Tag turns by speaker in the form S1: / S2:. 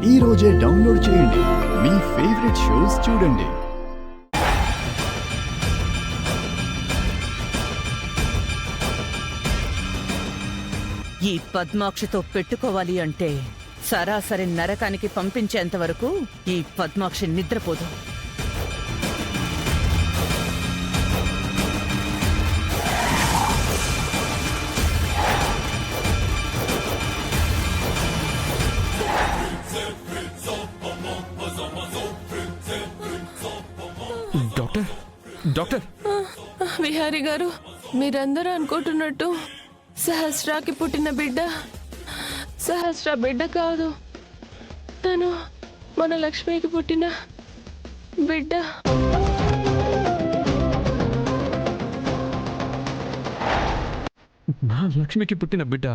S1: ఈ రోజే డౌన్లోడ్ చేయండి. మీ ఫేవరెట్ షోస్ చూడండి.
S2: ఈ పద్మాక్షితో పెట్టుకోవాలి అంటే సరాసరి నరకానికి పంపించేంత వరకు ఈ పద్మాక్షి నిద్రపోదు.
S3: డాక్టర్ డాక్టర్
S4: విహారీ గారు, మీరందరూ అనుకుంటున్నట్టు సహస్రాకి పుట్టిన బిడ్డ సహస్ర బిడ్డ కాదు. తను మన లక్ష్మికి పుట్టిన బిడ్డ.
S3: నా లక్ష్మికి పుట్టిన బిడ్డ.